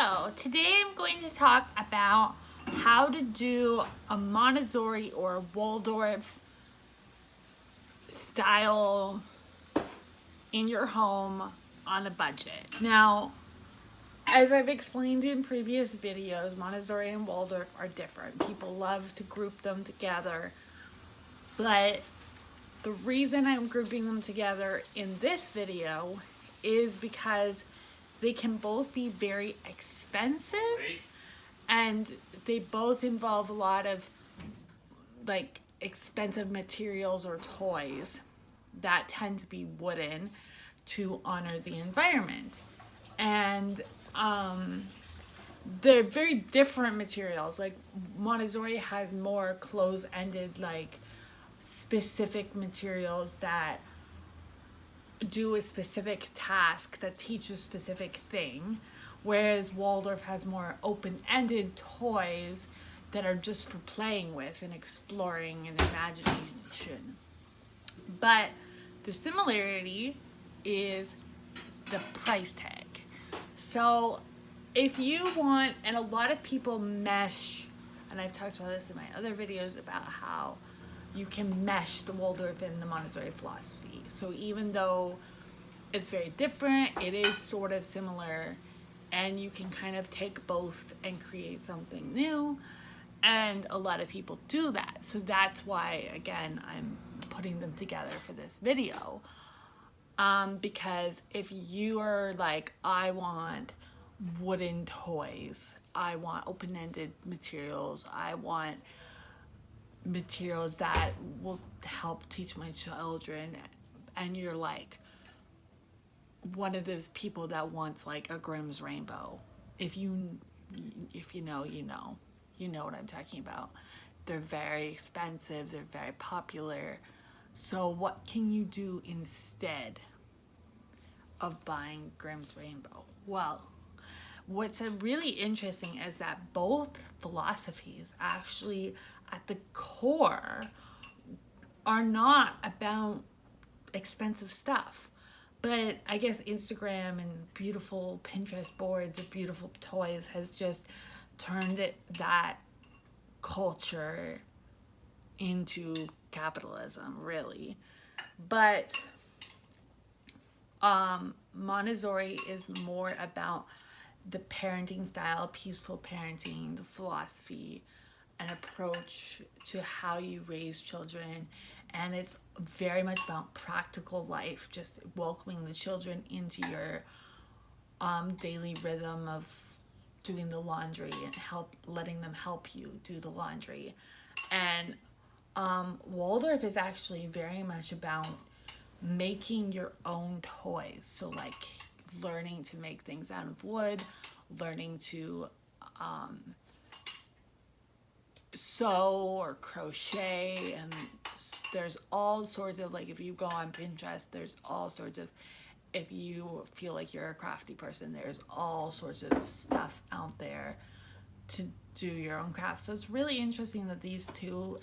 So today I'm going to talk about how to do a Montessori or Waldorf style in your home on a budget. Now, as I've explained in previous videos, Montessori and Waldorf are different. People love to group them together, but the reason I'm grouping them together in this video is because they can both be very expensive and they both involve a lot of like expensive materials or toys that tend to be wooden to honor the environment. And they're very different materials. Like Montessori has more close-ended, like specific materials that do a specific task, that teach a specific thing, whereas Waldorf has more open-ended toys that are just for playing with and exploring and imagination. But the similarity is the price tag. So if you want, and a lot of people mesh, and I've talked about this in my other videos about how you can mesh the Waldorf and the Montessori philosophy. So even though it's very different, it is sort of similar, and you can kind of take both and create something new, and a lot of people do that. So that's why, again, I'm putting them together for this video. Because if you are like, I want wooden toys, I want open-ended materials, I want materials that will help teach my children, and you're like one of those people that wants like a Grimm's rainbow, if you know, you know what I'm talking about. They're very expensive, they're very popular. So what can you do instead of buying Grimm's rainbow? Well, what's really interesting is that both philosophies actually at the core are not about expensive stuff. But I guess Instagram and beautiful Pinterest boards of beautiful toys has just turned that culture into capitalism, really. But Montessori is more about the parenting style, peaceful parenting, the philosophy, an approach to how you raise children. And it's very much about practical life, just welcoming the children into your daily rhythm of doing the laundry and letting them help you do the laundry. And Waldorf is actually very much about making your own toys. So like learning to make things out of wood, learning to sew or crochet, and there's all sorts of, like, if you go on Pinterest, there's all sorts of, if you feel like you're a crafty person, there's all sorts of stuff out there to do your own craft. So it's really interesting that these two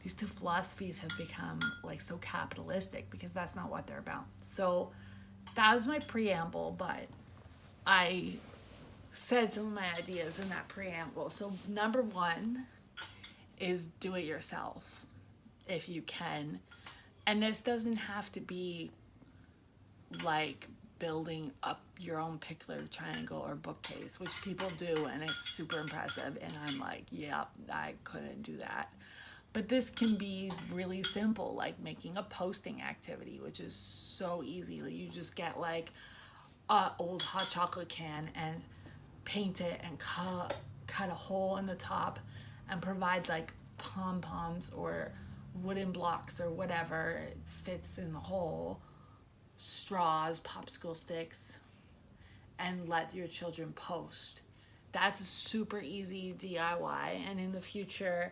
philosophies have become like so capitalistic, because that's not what they're about. So that was my preamble, but I said some of my ideas in that preamble. So number one is do it yourself if you can. And this doesn't have to be like building up your own pickler triangle or bookcase, which people do, and it's super impressive, and I'm like, yeah, I couldn't do that. But this can be really simple, like making a posting activity, which is so easy. You just get like an old hot chocolate can and paint it and cut a hole in the top and provide like pom-poms or wooden blocks or whatever fits in the hole, straws, popsicle sticks, and let your children post. That's a super easy DIY, and in the future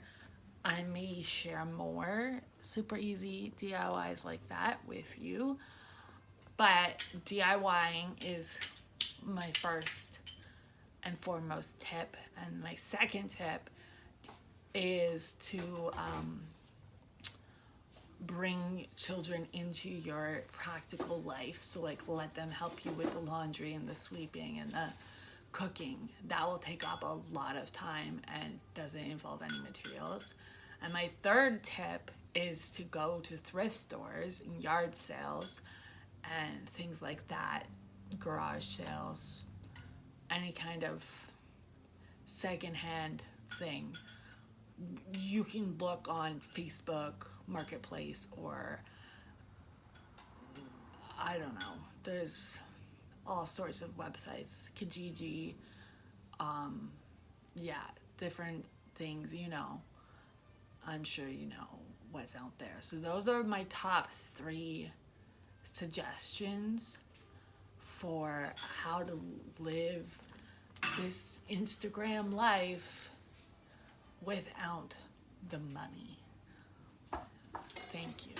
I may share more super easy DIYs like that with you. But DIYing is my first and foremost tip, and my second tip is to bring children into your practical life. So like let them help you with the laundry and the sweeping and the cooking. That will take up a lot of time and doesn't involve any materials. And my third tip is to go to thrift stores and yard sales and things like that, garage sales, any kind of secondhand thing. You can look on Facebook Marketplace, or I don't know, there's all sorts of websites, Kijiji, yeah, different things, you know. I'm sure you know what's out there. So those are my top 3 suggestions for how to live this Instagram life without the money. Thank you.